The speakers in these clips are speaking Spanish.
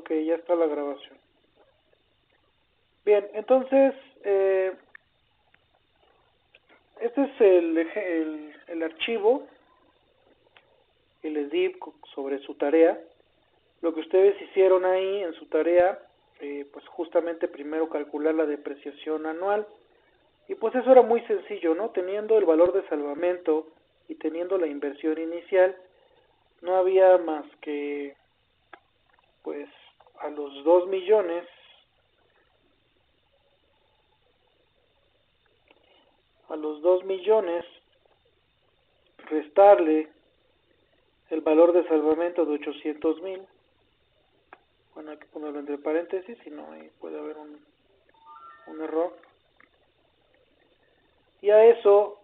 Ok, ya está la grabación. Bien, entonces, este es el archivo que les di sobre su tarea. Lo que ustedes hicieron ahí en su tarea, pues justamente primero calcular la depreciación anual. Y pues eso era muy sencillo, ¿no? Teniendo el valor de salvamento y teniendo la inversión inicial, no había más que, pues, a los 2 millones, restarle el valor de salvamento de 800,000. Bueno, hay que ponerlo entre paréntesis, si no ahí puede haber un error. Y a eso,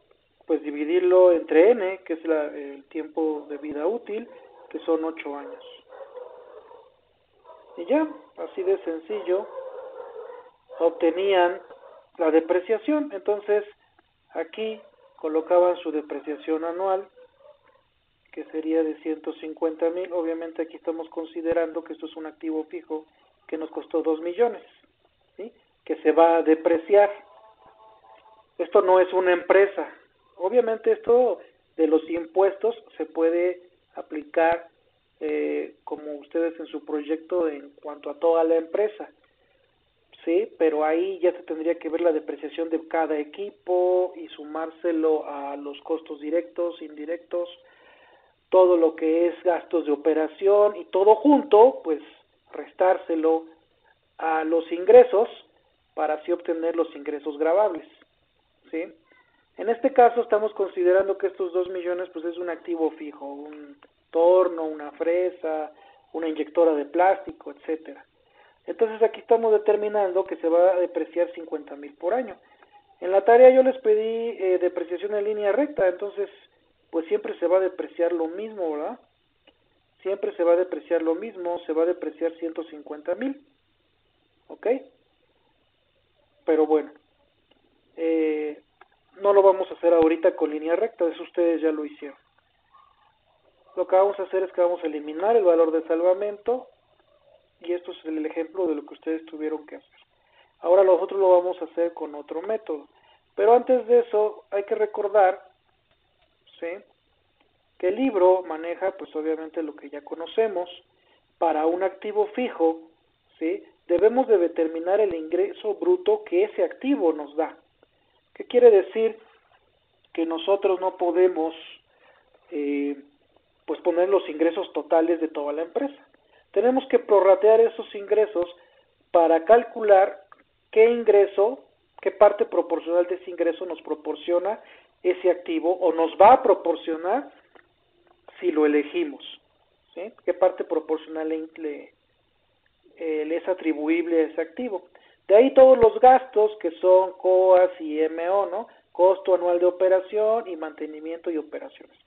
pues dividirlo entre n, que es el tiempo de vida útil, que son 8 años. Y ya, así de sencillo, obtenían la depreciación. Entonces, aquí colocaban su depreciación anual, que sería de 150,000. Obviamente aquí estamos considerando que esto es un activo fijo que nos costó 2 millones, ¿sí? Que se va a depreciar. Esto no es una empresa. Obviamente esto de los impuestos se puede aplicar como ustedes en su proyecto en cuanto a toda la empresa, sí, pero ahí ya se tendría que ver la depreciación de cada equipo y sumárselo a los costos directos, indirectos, todo lo que es gastos de operación y todo junto, pues restárselo a los ingresos para así obtener los ingresos gravables, ¿sí? En este caso estamos considerando que estos 2 millones pues es un activo fijo, un torno, una fresa, una inyectora de plástico, etcétera. Entonces aquí estamos determinando que se va a depreciar 50,000 por año. En la tarea yo les pedí depreciación en línea recta, entonces pues siempre se va a depreciar lo mismo, ¿verdad? Siempre se va a depreciar lo mismo, se va a depreciar 150,000, ¿ok? Pero bueno, no lo vamos a hacer ahorita con línea recta, eso ustedes ya lo hicieron. Lo que vamos a hacer es que vamos a eliminar el valor de salvamento, y esto es el ejemplo de lo que ustedes tuvieron que hacer. Ahora nosotros lo vamos a hacer con otro método. Pero antes de eso hay que recordar, ¿sí?, que el libro maneja pues obviamente lo que ya conocemos. Para un activo fijo, ¿sí?, debemos de determinar el ingreso bruto que ese activo nos da. ¿Qué quiere decir? Que nosotros no podemos pues poner los ingresos totales de toda la empresa. Tenemos que prorratear esos ingresos para calcular qué ingreso, qué parte proporcional de ese ingreso nos proporciona ese activo o nos va a proporcionar si lo elegimos, ¿sí? Qué parte proporcional le es atribuible a ese activo. De ahí todos los gastos que son COAS y MO, ¿no? Costo anual de operación y mantenimiento y operaciones.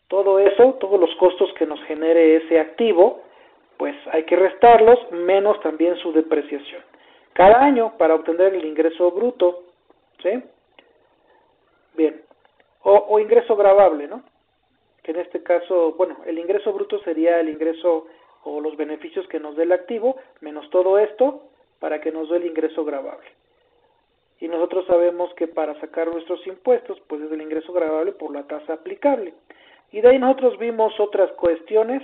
Todo eso, todos los costos que nos genere ese activo, pues hay que restarlos, menos también su depreciación. Cada año para obtener el ingreso bruto, ¿sí? Bien, o ingreso gravable, ¿no? Que en este caso, bueno, el ingreso bruto sería el ingreso o los beneficios que nos dé el activo, menos todo esto, para que nos dé el ingreso gravable. Y nosotros sabemos que para sacar nuestros impuestos, pues es el ingreso gravable por la tasa aplicable. Y de ahí nosotros vimos otras cuestiones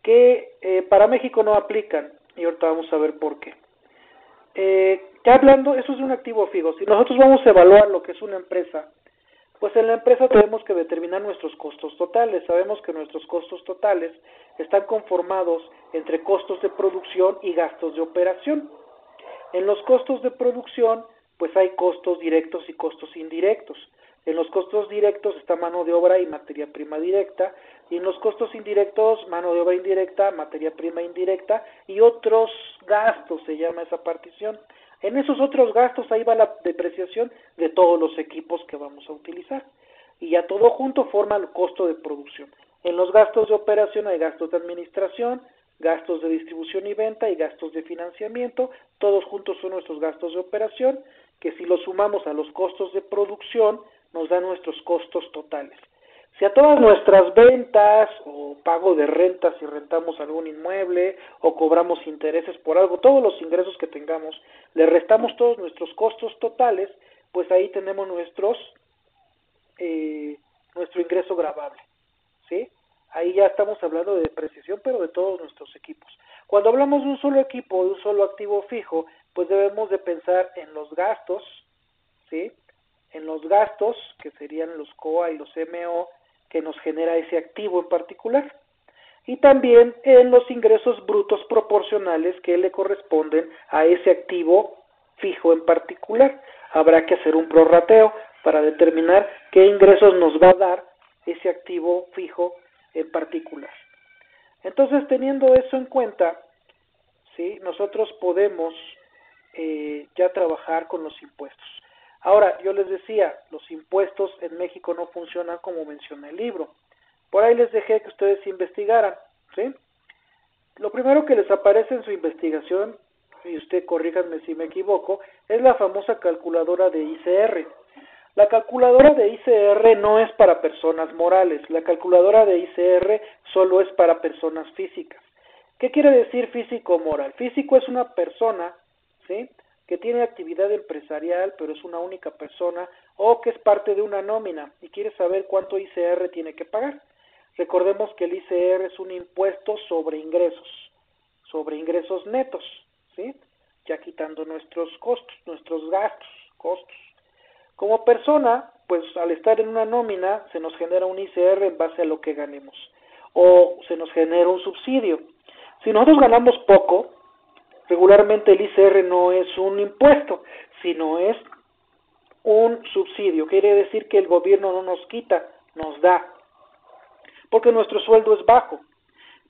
que para México no aplican, y ahorita vamos a ver por qué. Ya hablando, eso es un activo fijo. Si nosotros vamos a evaluar lo que es una empresa, pues en la empresa tenemos que determinar nuestros costos totales. Sabemos que nuestros costos totales están conformados entre costos de producción y gastos de operación. En los costos de producción, pues hay costos directos y costos indirectos. En los costos directos está mano de obra y materia prima directa, y en los costos indirectos, mano de obra indirecta, materia prima indirecta y otros gastos, se llama esa partición. En esos otros gastos ahí va la depreciación de todos los equipos que vamos a utilizar. Y ya todo junto forma el costo de producción. En los gastos de operación hay gastos de administración, gastos de distribución y venta y gastos de financiamiento. Todos juntos son nuestros gastos de operación, que si los sumamos a los costos de producción nos dan nuestros costos totales. Si a todas nuestras ventas o pago de renta si rentamos algún inmueble o cobramos intereses por algo, todos los ingresos que tengamos, le restamos todos nuestros costos totales, pues ahí tenemos nuestro ingreso gravable, ¿sí? Ahí ya estamos hablando de depreciación, pero de todos nuestros equipos. Cuando hablamos de un solo equipo, de un solo activo fijo, pues debemos de pensar en los gastos, ¿sí? En los gastos, que serían los COA y los MO, que nos genera ese activo en particular. Y también en los ingresos brutos proporcionales que le corresponden a ese activo fijo en particular. Habrá que hacer un prorrateo para determinar qué ingresos nos va a dar ese activo fijo en particular. Entonces, teniendo eso en cuenta, ¿sí?, nosotros podemos ya trabajar con los impuestos. Ahora, yo les decía, los impuestos en México no funcionan como menciona el libro. Por ahí les dejé que ustedes investigaran, ¿sí? Lo primero que les aparece en su investigación, y usted corríjanme si me equivoco, es la famosa calculadora de ICR. La calculadora de ICR no es para personas morales, la calculadora de ICR solo es para personas físicas. ¿Qué quiere decir físico moral? Físico es una persona, ¿sí?, que tiene actividad empresarial, pero es una única persona, o que es parte de una nómina y quiere saber cuánto ICR tiene que pagar. Recordemos que el ICR es un impuesto sobre ingresos netos, ¿sí?, ya quitando nuestros costos, nuestros gastos, costos. Como persona, pues al estar en una nómina se nos genera un ICR en base a lo que ganemos, o se nos genera un subsidio. Si nosotros ganamos poco, regularmente el ICR no es un impuesto, sino es un subsidio. Quiere decir que el gobierno no nos quita, nos da, porque nuestro sueldo es bajo.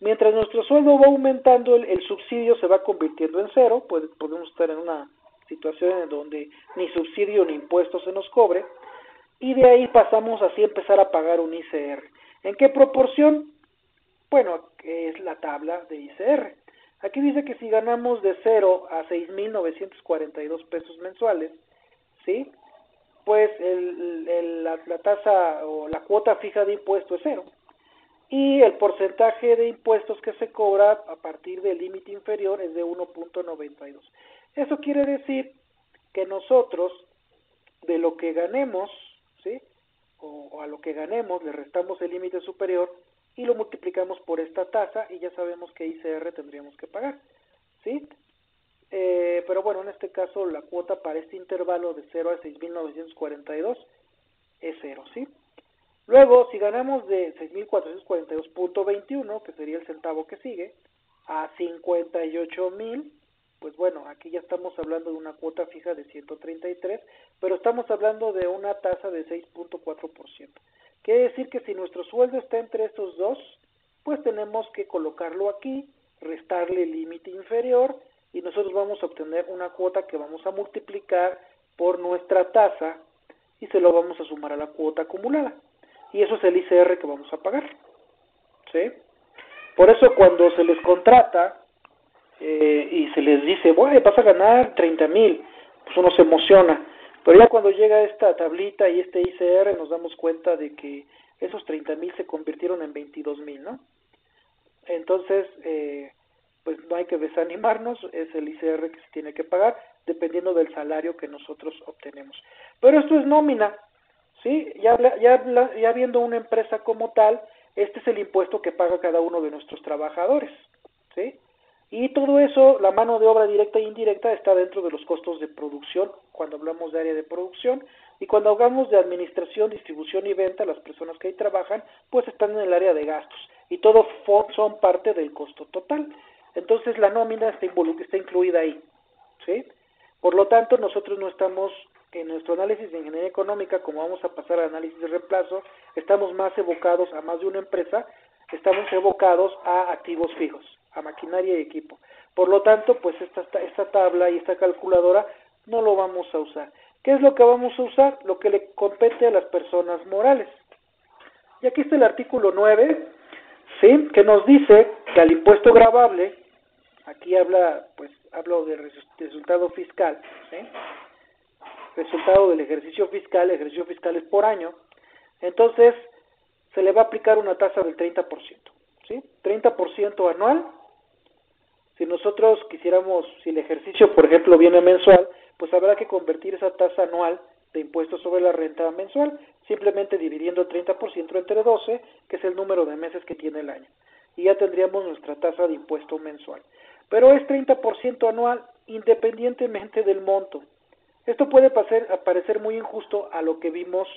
Mientras nuestro sueldo va aumentando, el subsidio se va convirtiendo en cero, pues podemos estar en una situación en donde ni subsidio ni impuesto se nos cobre, y de ahí pasamos así a empezar a pagar un ICR. ¿En qué proporción? Bueno, es la tabla de ICR. Aquí dice que si ganamos de 0 a 6,942 pesos mensuales, ¿sí?, pues la tasa o la cuota fija de impuesto es cero. Y el porcentaje de impuestos que se cobra a partir del límite inferior es de 1.92. Eso quiere decir que nosotros, de lo que ganemos, ¿sí?, o a lo que ganemos, le restamos el límite superior y lo multiplicamos por esta tasa y ya sabemos qué ICR tendríamos que pagar, ¿sí? Pero bueno, en este caso la cuota para este intervalo de 0 a 6,942 es 0, ¿sí? Luego, si ganamos de 6,442.21, que sería el centavo que sigue, a 58,000, pues bueno, aquí ya estamos hablando de una cuota fija de 133, pero estamos hablando de una tasa de 6.4%. Quiere decir que si nuestro sueldo está entre estos dos, pues tenemos que colocarlo aquí, restarle el límite inferior, y nosotros vamos a obtener una cuota que vamos a multiplicar por nuestra tasa, y se lo vamos a sumar a la cuota acumulada. Y eso es el ICR que vamos a pagar, ¿sí? Por eso cuando se les contrata y se les dice, bueno, vas a ganar 30,000, pues uno se emociona. Pero ya cuando llega esta tablita y este ICR nos damos cuenta de que esos 30,000 se convirtieron en 22,000, ¿no? Entonces, pues no hay que desanimarnos, es el ICR que se tiene que pagar dependiendo del salario que nosotros obtenemos. Pero esto es nómina, ¿sí? Ya viendo una empresa como tal, este es el impuesto que paga cada uno de nuestros trabajadores, ¿sí? Y todo eso, la mano de obra directa e indirecta, está dentro de los costos de producción, cuando hablamos de área de producción, y cuando hablamos de administración, distribución y venta, las personas que ahí trabajan, pues están en el área de gastos, y todo son parte del costo total. Entonces la nómina está incluida ahí, ¿sí? Por lo tanto, nosotros no estamos, en nuestro análisis de ingeniería económica, como vamos a pasar al análisis de reemplazo, estamos más evocados a más de una empresa, estamos evocados a activos fijos, a maquinaria y equipo. Por lo tanto, pues esta tabla y esta calculadora no lo vamos a usar. ¿Qué es lo que vamos a usar? Lo que le compete a las personas morales. Y aquí está el artículo 9, ¿sí?, que nos dice que al impuesto gravable, aquí hablo de resultado fiscal, ¿sí?, resultado del ejercicio fiscal es por año. Entonces, se le va a aplicar una tasa del 30%, ¿sí? 30% anual. Si nosotros quisiéramos, si el ejercicio, por ejemplo, viene mensual, pues habrá que convertir esa tasa anual de impuestos sobre la renta mensual, simplemente dividiendo el 30% entre 12, que es el número de meses que tiene el año. Y ya tendríamos nuestra tasa de impuesto mensual. Pero es 30% anual independientemente del monto. Esto puede parecer muy injusto a lo que vimos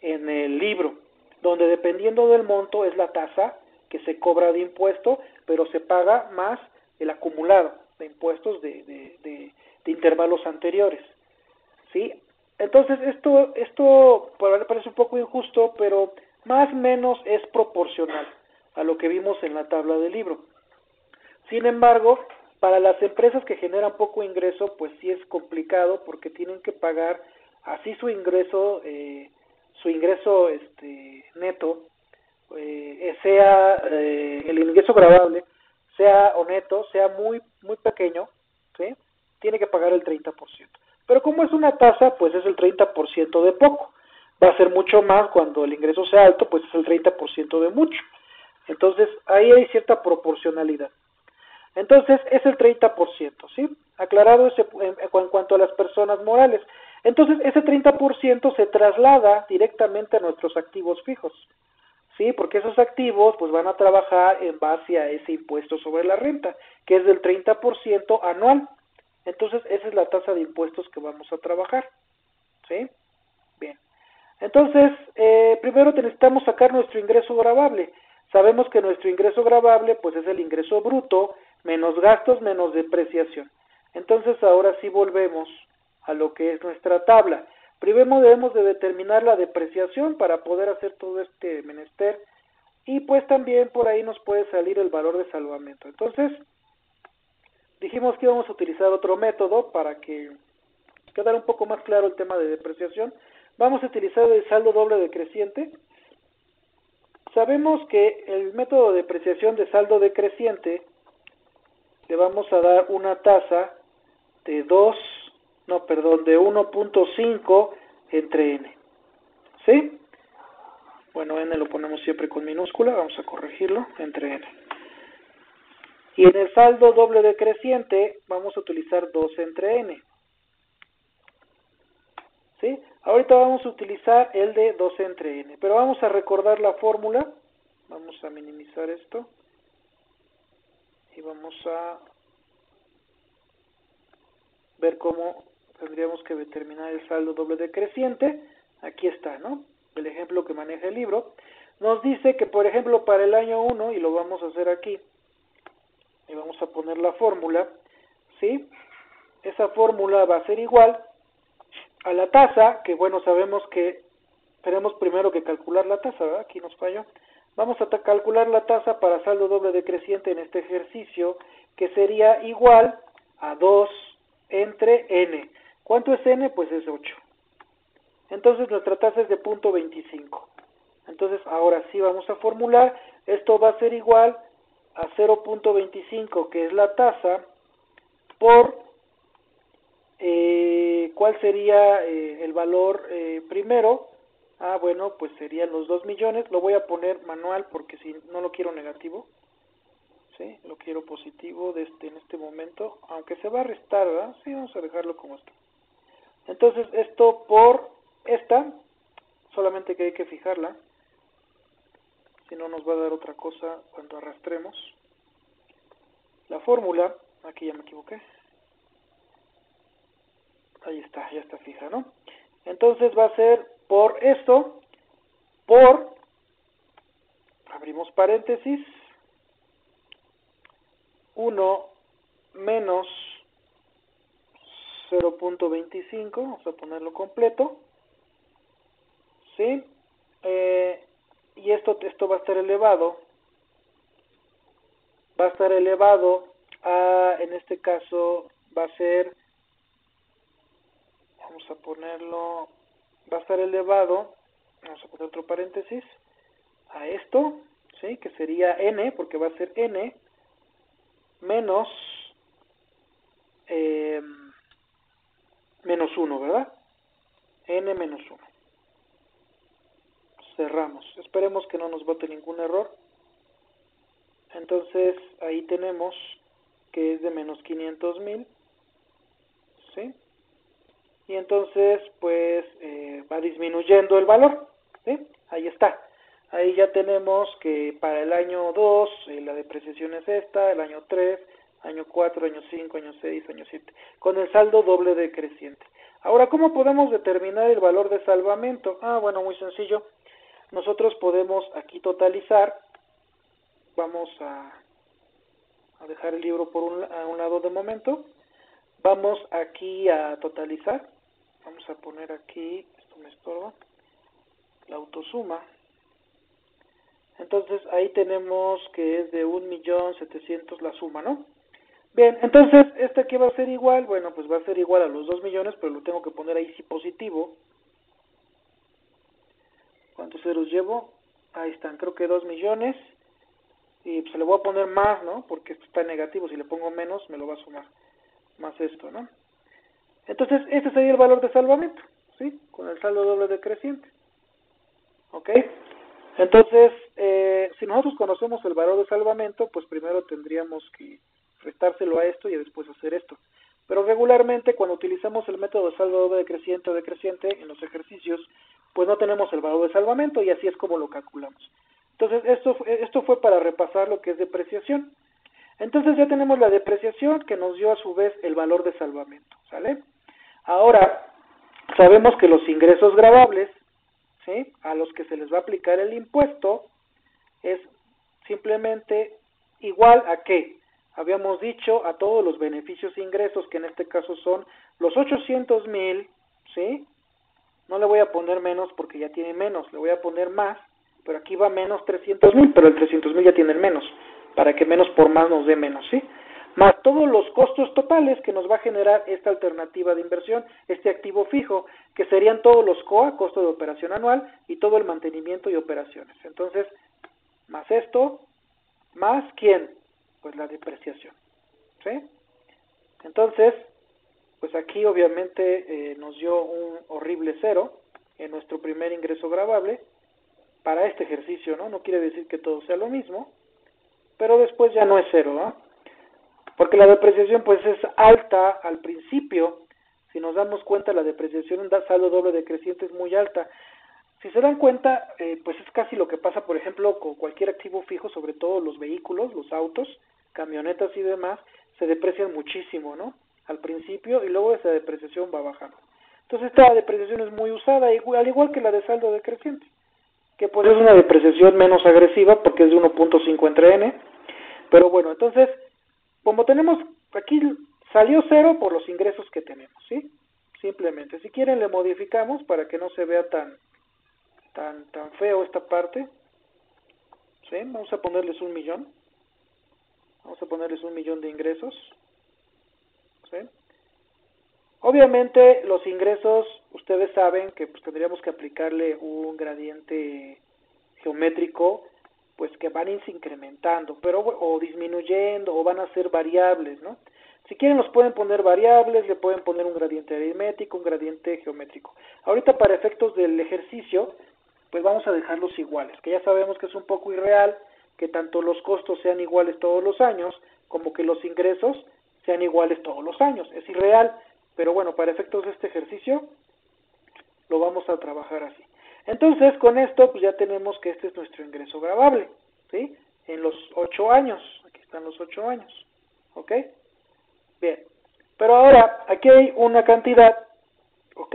en el libro, donde dependiendo del monto es la tasa que se cobra de impuesto, pero se paga más el acumulado de impuestos de intervalos anteriores, ¿sí? Entonces esto parece un poco injusto, pero más o menos es proporcional a lo que vimos en la tabla del libro. Sin embargo, para las empresas que generan poco ingreso, pues sí es complicado porque tienen que pagar así su ingreso neto, sea el ingreso gravable, sea o neto, sea muy pequeño, ¿sí? Tiene que pagar el 30%. Pero como es una tasa, pues es el 30% de poco. Va a ser mucho más cuando el ingreso sea alto, pues es el 30% de mucho. Entonces, ahí hay cierta proporcionalidad. Entonces, es el 30%, ¿sí? Aclarado en cuanto a las personas morales. Entonces, ese 30% se traslada directamente a nuestros activos fijos, ¿sí? Porque esos activos pues van a trabajar en base a ese impuesto sobre la renta, que es del 30% anual. Entonces, esa es la tasa de impuestos que vamos a trabajar, ¿sí? Bien. Entonces, primero necesitamos sacar nuestro ingreso gravable. Sabemos que nuestro ingreso gravable pues es el ingreso bruto menos gastos menos depreciación. Entonces, ahora sí volvemos a lo que es nuestra tabla. Primero debemos de determinar la depreciación para poder hacer todo este menester y pues también por ahí nos puede salir el valor de salvamento. Entonces, dijimos que íbamos a utilizar otro método para que quedara un poco más claro el tema de depreciación. Vamos a utilizar el saldo doble decreciente. Sabemos que el método de depreciación de saldo decreciente le vamos a dar una tasa de 1.5 entre n. ¿Sí? Bueno, n lo ponemos siempre con minúscula, vamos a corregirlo, entre n. Y en el saldo doble decreciente vamos a utilizar 2 entre n. ¿Sí? Ahorita vamos a utilizar el de 2 entre n, pero vamos a recordar la fórmula. Vamos a minimizar esto y vamos a ver cómo tendríamos que determinar el saldo doble decreciente. Aquí está, ¿no? El ejemplo que maneja el libro. Nos dice que, por ejemplo, para el año 1, y lo vamos a hacer aquí, y vamos a poner la fórmula, ¿sí? Esa fórmula va a ser igual a la tasa, que bueno, sabemos que tenemos primero que calcular la tasa, ¿verdad? Aquí nos falló. Vamos a calcular la tasa para saldo doble decreciente en este ejercicio, que sería igual a 2 entre n. ¿Cuánto es n? Pues es 8. Entonces nuestra tasa es de 0.25. Entonces ahora sí vamos a formular, esto va a ser igual a 0.25, que es la tasa, por ¿cuál sería el valor primero? Bueno, pues serían los 2 millones. Lo voy a poner manual porque si no lo quiero negativo, ¿sí? Lo quiero positivo en este momento, aunque se va a restar, ¿verdad? Sí, vamos a dejarlo como esto. Entonces esto por esta, solamente que hay que fijarla, si no nos va a dar otra cosa cuando arrastremos la fórmula. Aquí ya me equivoqué. Ahí está, ya está fija, ¿no? Entonces va a ser por esto, por, abrimos paréntesis, 1 menos 0.25, vamos a ponerlo completo, ¿sí? Y esto va a estar elevado, a, en este caso, va a ser, vamos a ponerlo, va a estar elevado, vamos a poner otro paréntesis, a esto, ¿sí? Que sería n, porque va a ser n, menos menos 1, ¿verdad? N menos 1. cerramos. Esperemos que no nos bote ningún error. Entonces ahí tenemos que es de menos 500,000, ¿sí? Y entonces pues va disminuyendo el valor, ¿sí? Ahí está. Ahí ya tenemos que para el año 2 la depreciación es esta, el año 3, año 4, año 5, año 6, año 7, con el saldo doble decreciente. Ahora, ¿cómo podemos determinar el valor de salvamento? Bueno, muy sencillo. Nosotros podemos aquí totalizar. Vamos a dejar el libro a un lado de momento. Vamos aquí a totalizar. Vamos a poner aquí, esto me estorba, la autosuma. Entonces ahí tenemos que es de 1.700.000 la suma, ¿no? Bien, entonces este aquí va a ser igual, bueno, pues va a ser igual a los 2 millones, pero lo tengo que poner ahí sí positivo. ¿Cuántos ceros llevo? Ahí están, creo que 2 millones. Y pues le voy a poner más, ¿no? Porque esto está negativo, si le pongo menos me lo va a sumar más esto, ¿no? Entonces este sería el valor de salvamento, ¿sí? Con el saldo doble decreciente. ¿Ok? Entonces, si nosotros conocemos el valor de salvamento, pues primero tendríamos que restárselo a esto y después hacer esto. Pero regularmente cuando utilizamos el método de saldo doble decreciente o decreciente en los ejercicios, pues no tenemos el valor de salvamento y así es como lo calculamos. Entonces, esto fue para repasar lo que es depreciación. Entonces ya tenemos la depreciación que nos dio a su vez el valor de salvamento, ¿sale? Ahora, sabemos que los ingresos gravables, ¿sí?, a los que se les va a aplicar el impuesto es simplemente igual a ¿qué? Habíamos dicho a todos los beneficios e ingresos, que en este caso son los 800,000, ¿sí? No le voy a poner menos porque ya tiene menos, le voy a poner más, pero aquí va menos 300,000, pero el 300,000 ya tiene el menos, para que menos por más nos dé menos, ¿sí? Más todos los costos totales que nos va a generar esta alternativa de inversión, este activo fijo, que serían todos los COA, costo de operación anual, y todo el mantenimiento y operaciones. Entonces, más esto, más ¿quién? Pues la depreciación, ¿sí? Entonces, pues aquí obviamente nos dio un horrible cero en nuestro primer ingreso gravable para este ejercicio, ¿no? No quiere decir que todo sea lo mismo, pero después ya no es cero, ¿no? Porque la depreciación pues es alta al principio. Si nos damos cuenta, la depreciación en saldo doble decreciente es muy alta. Si se dan cuenta, pues es casi lo que pasa, por ejemplo, con cualquier activo fijo, sobre todo los vehículos, los autos, camionetas y demás, se deprecian muchísimo, ¿no? Al principio, y luego esa depreciación va bajando. Entonces esta depreciación es muy usada, al igual que la de saldo decreciente, que pues es una depreciación menos agresiva porque es de 1.5 entre n, pero bueno, entonces, como tenemos aquí, salió cero por los ingresos que tenemos, ¿sí? Simplemente, si quieren le modificamos para que no se vea tan feo esta parte, ¿sí? Vamos a ponerles 1 millón, vamos a ponerles 1 millón de ingresos, ¿sí? Obviamente los ingresos, ustedes saben que pues tendríamos que aplicarle un gradiente geométrico, pues que van a irse incrementando, pero o disminuyendo, o van a ser variables, ¿no? Si quieren los pueden poner variables, le pueden poner un gradiente aritmético, un gradiente geométrico. Ahorita para efectos del ejercicio, pues vamos a dejarlos iguales, que ya sabemos que es un poco irreal que tanto los costos sean iguales todos los años, como que los ingresos sean iguales todos los años. Es irreal, pero bueno, para efectos de este ejercicio lo vamos a trabajar así. Entonces, con esto pues ya tenemos que este es nuestro ingreso gravable, ¿sí? En los 8 años, aquí están los 8 años, ¿ok? Bien, pero ahora aquí hay una cantidad, ¿ok?,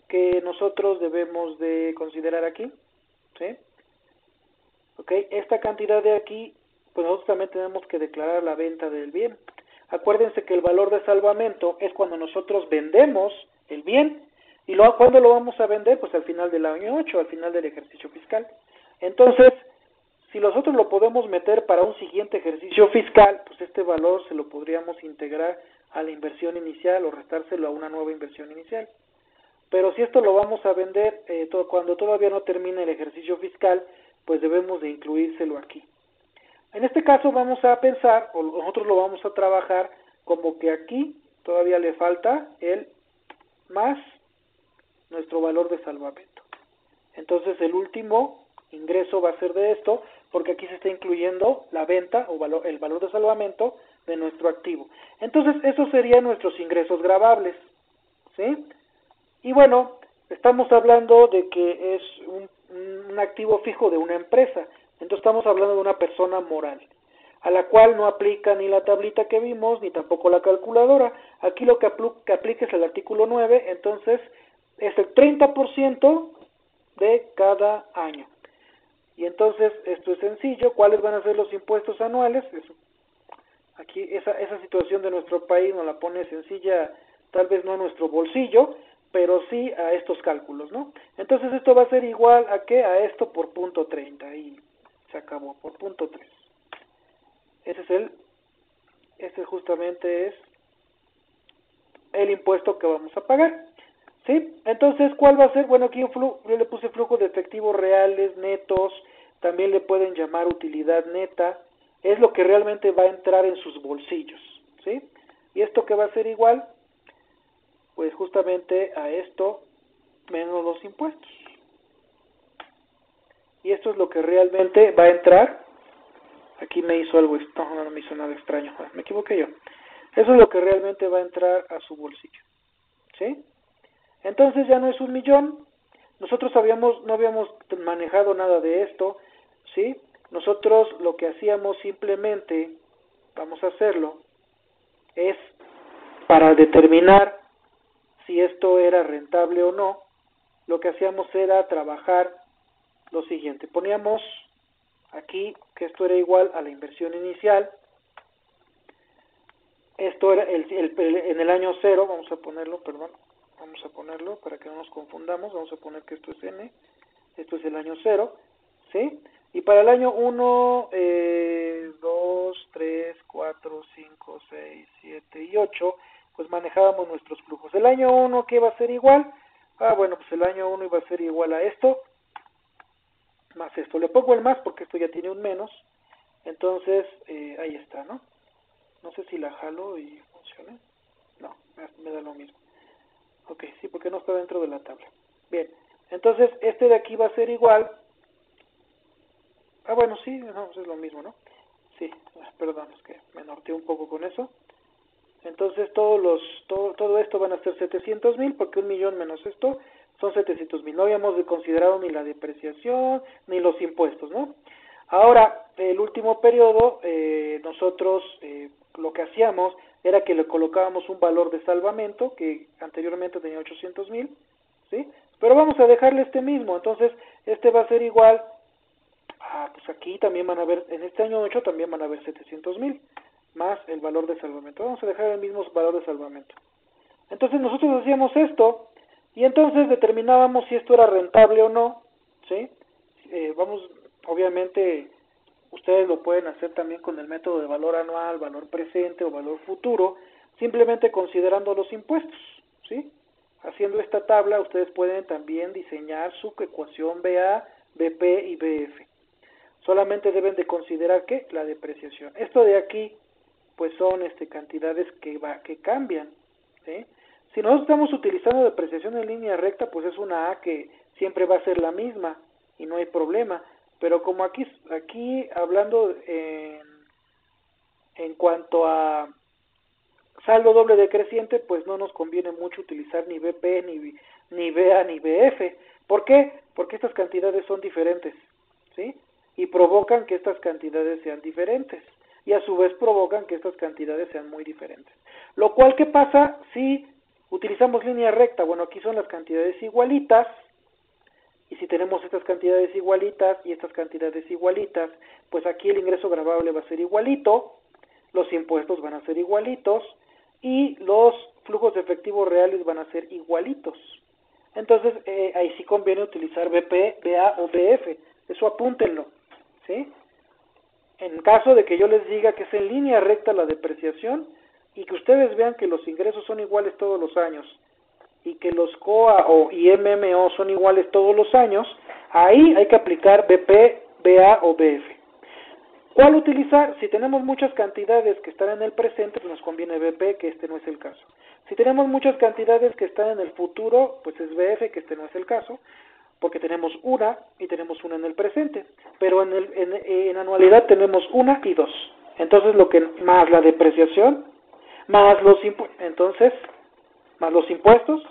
que nosotros debemos de considerar aquí, ¿sí? ¿Ok? Esta cantidad de aquí, pues nosotros también tenemos que declarar la venta del bien. Acuérdense que el valor de salvamento es cuando nosotros vendemos el bien. ¿Y cuándo lo vamos a vender? Pues al final del año 8, al final del ejercicio fiscal. Entonces, si nosotros lo podemos meter para un siguiente ejercicio fiscal, pues este valor se lo podríamos integrar a la inversión inicial o restárselo a una nueva inversión inicial. Pero si esto lo vamos a vender cuando todavía no termine el ejercicio fiscal, pues debemos de incluírselo aquí. En este caso vamos a pensar, o nosotros lo vamos a trabajar como que aquí todavía le falta el más nuestro valor de salvamento. Entonces el último ingreso va a ser de esto, porque aquí se está incluyendo la venta o el valor de salvamento de nuestro activo. Entonces, esos serían nuestros ingresos gravables, ¿sí? Y bueno, estamos hablando de que es un activo fijo de una empresa, entonces estamos hablando de una persona moral, a la cual no aplica ni la tablita que vimos, ni tampoco la calculadora. Aquí lo que aplica es el artículo 9, entonces es el 30% de cada año. Y entonces esto es sencillo. ¿Cuáles van a ser los impuestos anuales? Aquí esa situación de nuestro país nos la pone sencilla, tal vez no a nuestro bolsillo, pero sí a estos cálculos, ¿no? Entonces esto va a ser igual a ¿qué? A esto por punto 30 y se acabó, por punto 3. Este justamente es el impuesto que vamos a pagar, ¿sí? Entonces, ¿cuál va a ser? Bueno, aquí yo le puse flujo de efectivos reales, netos, también le pueden llamar utilidad neta, es lo que realmente va a entrar en sus bolsillos, ¿sí? ¿Y esto qué va a ser igual? Pues justamente a esto menos los impuestos. Y esto es lo que realmente va a entrar. Aquí me hizo algo, no me hizo nada extraño, me equivoqué yo. Eso es lo que realmente va a entrar a su bolsillo, ¿sí? Entonces ya no es 1,000,000. Nosotros no habíamos manejado nada de esto, ¿sí? Nosotros lo que hacíamos simplemente, vamos a hacerlo, es para determinar si esto era rentable o no, lo que hacíamos era trabajar lo siguiente. Poníamos aquí que esto era igual a la inversión inicial. Esto era en el año 0, vamos a ponerlo para que no nos confundamos, vamos a poner que esto es N, esto es el año 0, ¿sí? Y para el año 1, 2, 3, 4, 5, 6, 7 y 8, pues manejábamos nuestros flujos. El año 1, ¿qué va a ser igual? Bueno, pues el año 1 iba a ser igual a esto, más esto. Le pongo el más porque esto ya tiene un menos, entonces ahí está, ¿no? No sé si la jalo y funciona. No, me da lo mismo. Ok, sí, porque no está dentro de la tabla. Bien, entonces este de aquí va a ser igual. Bueno, sí, no, pues es lo mismo, ¿no? Sí, perdón, es que me norteé un poco con eso. Entonces todo esto van a ser 700,000, porque 1,000,000 menos esto son 700,000. No habíamos considerado ni la depreciación ni los impuestos, ¿no? Ahora, el último periodo, nosotros lo que hacíamos era que le colocábamos un valor de salvamento, que anteriormente tenía 800,000, ¿sí? Pero vamos a dejarle este mismo, entonces este va a ser igual, pues aquí también van a haber, en este año 8 también van a haber 700,000, más el valor de salvamento. Vamos a dejar el mismo valor de salvamento. Entonces nosotros hacíamos esto, y entonces determinábamos si esto era rentable o no, ¿sí? Obviamente, ustedes lo pueden hacer también con el método de valor anual, valor presente o valor futuro, simplemente considerando los impuestos, ¿sí? Haciendo esta tabla, ustedes pueden también diseñar su ecuación BA, BP y BF. Solamente deben de considerar que la depreciación. Esto de aquí, pues son cantidades que cambian, ¿sí? Si nosotros estamos utilizando depreciación en línea recta, pues es una A que siempre va a ser la misma y no hay problema. Pero como aquí hablando en cuanto a saldo doble decreciente, pues no nos conviene mucho utilizar ni BP, ni BA, ni BF. ¿Por qué? Porque estas cantidades son diferentes, ¿sí? Y provocan que estas cantidades sean diferentes. Y a su vez provocan que estas cantidades sean muy diferentes. Lo cual, ¿qué pasa si utilizamos línea recta? Bueno, aquí son las cantidades igualitas, y si tenemos estas cantidades igualitas y estas cantidades igualitas, pues aquí el ingreso gravable va a ser igualito, los impuestos van a ser igualitos, y los flujos de efectivos reales van a ser igualitos. Entonces, ahí sí conviene utilizar BP, BA o BF, eso apúntenlo, ¿sí? En caso de que yo les diga que es en línea recta la depreciación y que ustedes vean que los ingresos son iguales todos los años y que los COA y MMO son iguales todos los años, ahí hay que aplicar BP, BA o BF. ¿Cuál utilizar? Si tenemos muchas cantidades que están en el presente, pues nos conviene BP, que este no es el caso. Si tenemos muchas cantidades que están en el futuro, pues es BF, que este no es el caso. porque tenemos una y tenemos una en el presente, pero en anualidad tenemos una y dos. Entonces lo que más la depreciación, más los más los impuestos,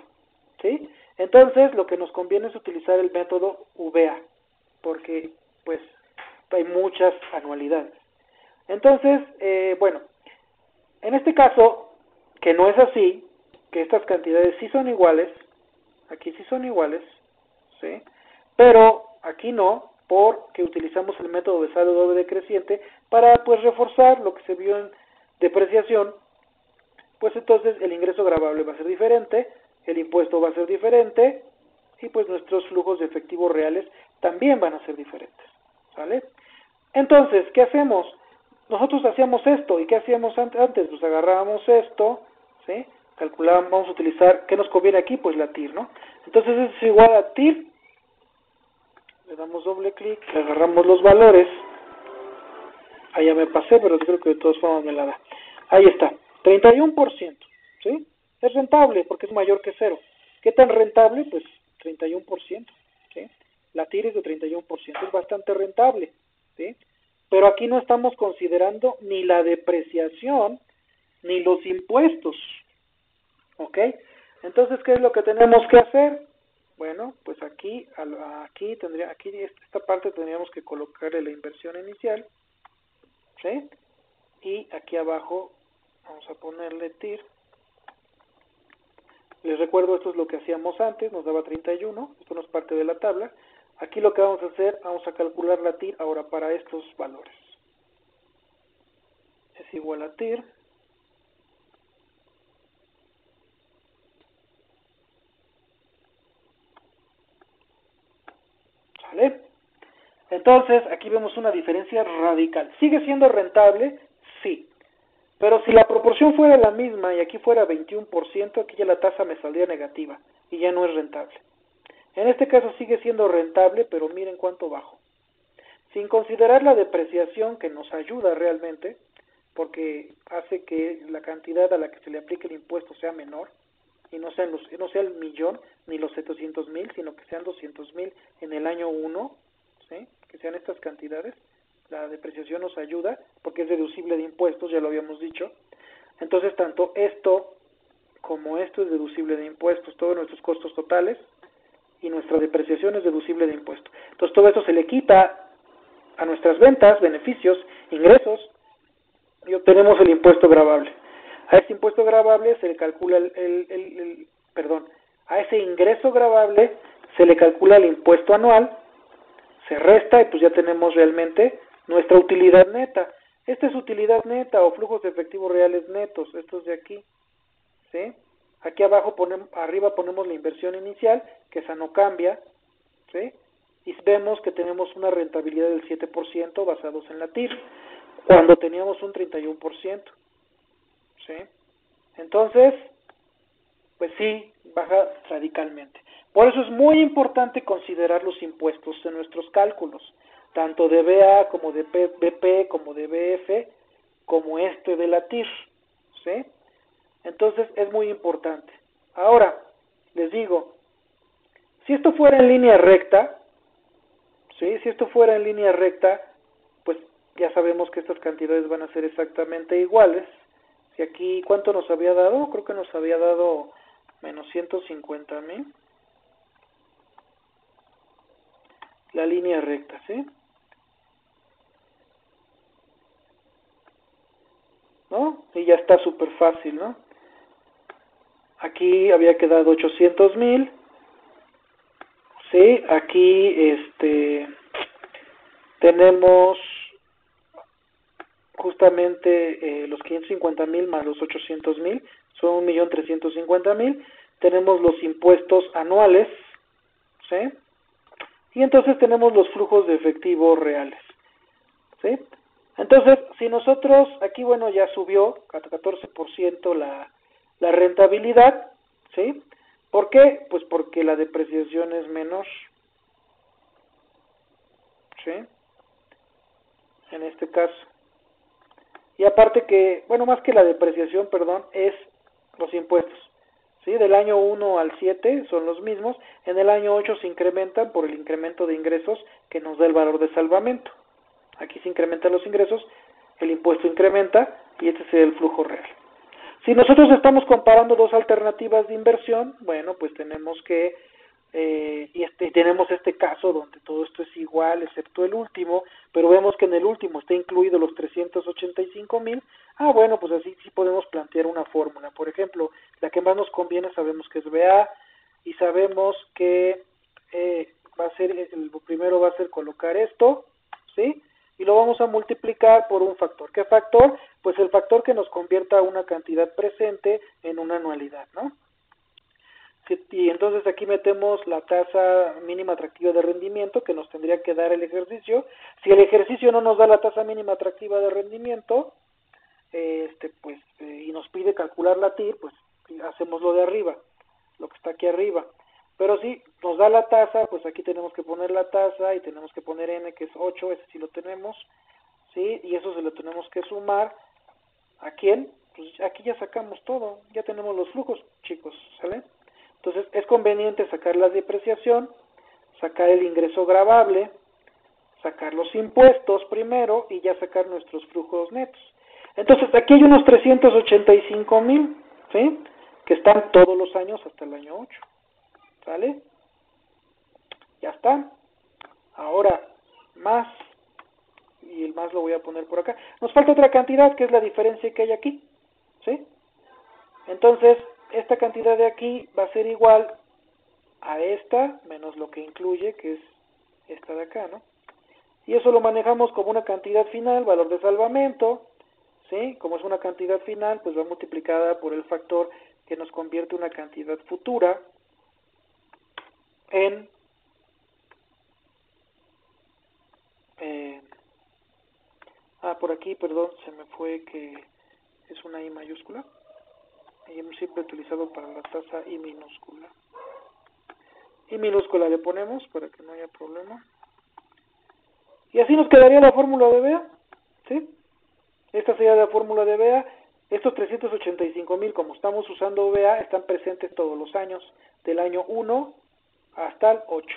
¿sí? Entonces lo que nos conviene es utilizar el método VA, porque pues hay muchas anualidades. Entonces, bueno, en este caso, que no es así, que estas cantidades sí son iguales, aquí sí son iguales, ¿sí? Pero aquí no, porque utilizamos el método de saldo doble decreciente para pues reforzar lo que se vio en depreciación. Pues entonces el ingreso gravable va a ser diferente, el impuesto va a ser diferente y pues nuestros flujos de efectivo reales también van a ser diferentes, ¿sale? Entonces, ¿qué hacemos? Nosotros hacíamos esto, ¿y qué hacíamos antes? Pues agarrábamos esto, ¿sí? Calculábamos, vamos a utilizar, ¿qué nos conviene aquí? Pues la TIR, ¿no? Entonces es igual a TIR, le damos doble clic, agarramos los valores, ahí ya me pasé, pero creo que de todas formas me la da. Ahí está, 31%, ¿sí? Es rentable porque es mayor que cero. ¿Qué tan rentable? Pues 31%, ¿sí? La TIR es de 31%, es bastante rentable, ¿sí? Pero aquí no estamos considerando ni la depreciación ni los impuestos, ¿ok? Entonces, ¿qué es lo que tenemos que hacer? Bueno, pues aquí esta parte tendríamos que colocarle la inversión inicial, ¿sí? Y aquí abajo vamos a ponerle TIR. Les recuerdo, esto es lo que hacíamos antes, nos daba 31, esto no es parte de la tabla. Aquí lo que vamos a hacer, vamos a calcular la TIR ahora para estos valores. Es igual a TIR. ¿Sale? Entonces, aquí vemos una diferencia radical. ¿Sigue siendo rentable? Sí. Pero si la proporción fuera la misma y aquí fuera 21%, aquí ya la tasa me saldría negativa y ya no es rentable. En este caso sigue siendo rentable, pero miren cuánto bajo. Sin considerar la depreciación que nos ayuda realmente, porque hace que la cantidad a la que se le aplique el impuesto sea menor, y no sea el millón ni los 700,000, sino que sean 200,000 en el año 1, ¿sí? Que sean estas cantidades. La depreciación nos ayuda porque es deducible de impuestos, ya lo habíamos dicho. Entonces, tanto esto como esto es deducible de impuestos, todos nuestros costos totales y nuestra depreciación es deducible de impuestos. Entonces, todo esto se le quita a nuestras ventas, beneficios, ingresos y obtenemos el impuesto gravable. A ese impuesto gravable se le calcula a ese ingreso gravable se le calcula el impuesto anual, se resta y pues ya tenemos realmente nuestra utilidad neta. Esta es utilidad neta o flujos de efectivos reales netos, estos de aquí, ¿sí? Aquí abajo arriba ponemos la inversión inicial, que esa no cambia, ¿sí? Y vemos que tenemos una rentabilidad del 7% basados en la TIR, cuando teníamos un 31%, ¿sí? Entonces, pues sí, baja radicalmente. Por eso es muy importante considerar los impuestos en nuestros cálculos, tanto de BA como de BP, como de BF, como este de la TIR, ¿sí? Entonces es muy importante. Ahora, les digo, si esto fuera en línea recta, ¿sí? Si esto fuera en línea recta, pues ya sabemos que estas cantidades van a ser exactamente iguales. Si aquí, ¿cuánto nos había dado? Creo que nos había dado menos 150,000. La línea recta, ¿sí? ¿No? Y ya está súper fácil, ¿no? Aquí había quedado 800,000. Sí, aquí tenemos justamente los 550,000 más los 800,000, son 1,350,000. Tenemos los impuestos anuales, ¿sí? Y entonces tenemos los flujos de efectivo reales, ¿sí? Entonces, si nosotros, aquí bueno ya subió a 14% la rentabilidad, ¿sí? ¿Por qué? Pues porque la depreciación es menor, ¿sí? En este caso. Y aparte que, bueno, más que la depreciación, perdón, es los impuestos, ¿sí? Del año 1 al 7 son los mismos, en el año 8 se incrementan por el incremento de ingresos que nos da el valor de salvamento. Aquí se incrementan los ingresos, el impuesto incrementa y este es el flujo real. Si nosotros estamos comparando dos alternativas de inversión, bueno, pues tenemos que, tenemos este caso donde todo esto es igual, excepto el último, pero vemos que en el último está incluido los 385,000. Bueno, pues así sí podemos plantear una fórmula. Por ejemplo, la que más nos conviene sabemos que es BA y sabemos que va a ser, el primero va a ser colocar esto, ¿sí? Y lo vamos a multiplicar por un factor. ¿Qué factor? Pues el factor que nos convierta una cantidad presente en una anualidad, ¿no? Y entonces aquí metemos la tasa mínima atractiva de rendimiento que nos tendría que dar el ejercicio. Si el ejercicio no nos da la tasa mínima atractiva de rendimiento, y nos pide calcular la TIR, pues hacemos lo de arriba, lo que está aquí arriba. Pero si nos da la tasa, pues aquí tenemos que poner la tasa y tenemos que poner n, que es 8, ese sí lo tenemos, ¿sí? Y eso se lo tenemos que sumar. ¿A quién? Pues aquí ya sacamos todo, ya tenemos los flujos, chicos, ¿sale? Entonces es conveniente sacar la depreciación, sacar el ingreso gravable, sacar los impuestos primero y ya sacar nuestros flujos netos. Entonces aquí hay unos 385,000, ¿sí? Que están todos los años hasta el año 8. ¿Sale? Ya está. Ahora, más, y el más lo voy a poner por acá. Nos falta otra cantidad, que es la diferencia que hay aquí, ¿sí? Entonces, esta cantidad de aquí va a ser igual a esta, menos lo que incluye, que es esta de acá, ¿no? Y eso lo manejamos como una cantidad final, valor de salvamento, ¿sí? Como es una cantidad final, pues va multiplicada por el factor que nos convierte una cantidad futura en por aquí, perdón, se me fue que es una I mayúscula y hemos siempre utilizado para la tasa I minúscula. I minúscula le ponemos para que no haya problema. Y así nos quedaría la fórmula de BEA, ¿sí? Esta sería la fórmula de BEA. Estos 385,000, como estamos usando BEA, están presentes todos los años, del año 1 hasta el 8.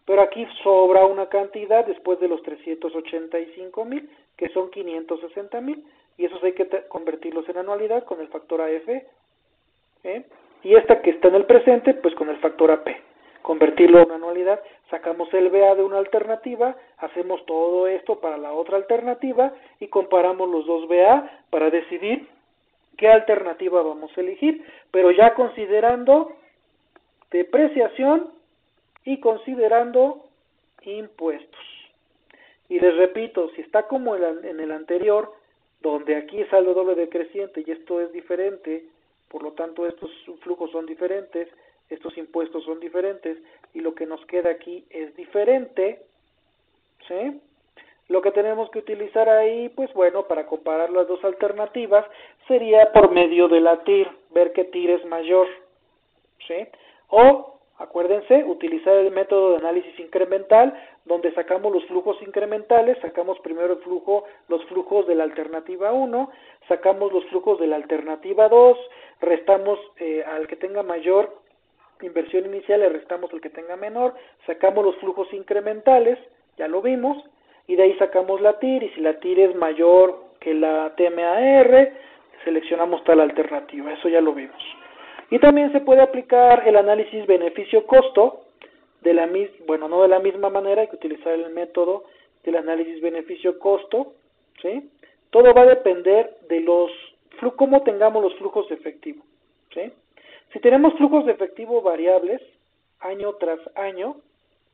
Pero aquí sobra una cantidad después de los 385,000, que son 560,000, y esos hay que convertirlos en anualidad con el factor AF, y esta que está en el presente, pues con el factor AP. Convertirlo en anualidad, sacamos el BA de una alternativa, hacemos todo esto para la otra alternativa y comparamos los dos BA para decidir qué alternativa vamos a elegir, pero ya considerando depreciación y considerando impuestos. Y les repito, si está como en el anterior, donde aquí es saldo doble decreciente y esto es diferente, por lo tanto estos flujos son diferentes, estos impuestos son diferentes y lo que nos queda aquí es diferente, ¿sí? Lo que tenemos que utilizar ahí, pues bueno, para comparar las dos alternativas, sería por medio de la TIR, ver qué TIR es mayor, ¿sí? O, acuérdense, utilizar el método de análisis incremental, donde sacamos los flujos incrementales, sacamos primero los flujos de la alternativa 1, sacamos los flujos de la alternativa 2, restamos al que tenga mayor inversión inicial, le restamos al que tenga menor, sacamos los flujos incrementales, ya lo vimos, y de ahí sacamos la TIR, y si la TIR es mayor que la TMAR, seleccionamos tal alternativa, eso ya lo vimos. Y también se puede aplicar el análisis beneficio-costo, no de la misma manera, hay que utilizar el método del análisis beneficio-costo, ¿sí? Todo va a depender de cómo tengamos los flujos de efectivo, ¿sí? Si tenemos flujos de efectivo variables, año tras año,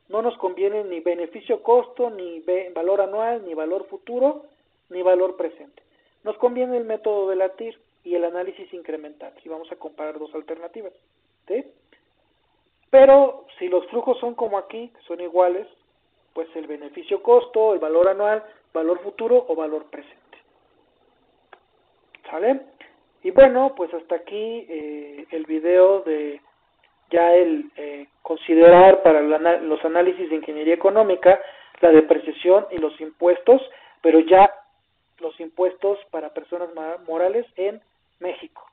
no nos conviene ni beneficio-costo, ni valor anual, ni valor futuro, ni valor presente. Nos conviene el método de la TIR y el análisis incremental, si vamos a comparar dos alternativas, ¿sí? Pero si los flujos son como aquí, que son iguales, pues el beneficio-costo, el valor anual, valor futuro o valor presente. ¿Sale? Y bueno, pues hasta aquí el video de ya considerar para los análisis de ingeniería económica la depreciación y los impuestos, pero ya los impuestos para personas morales en México.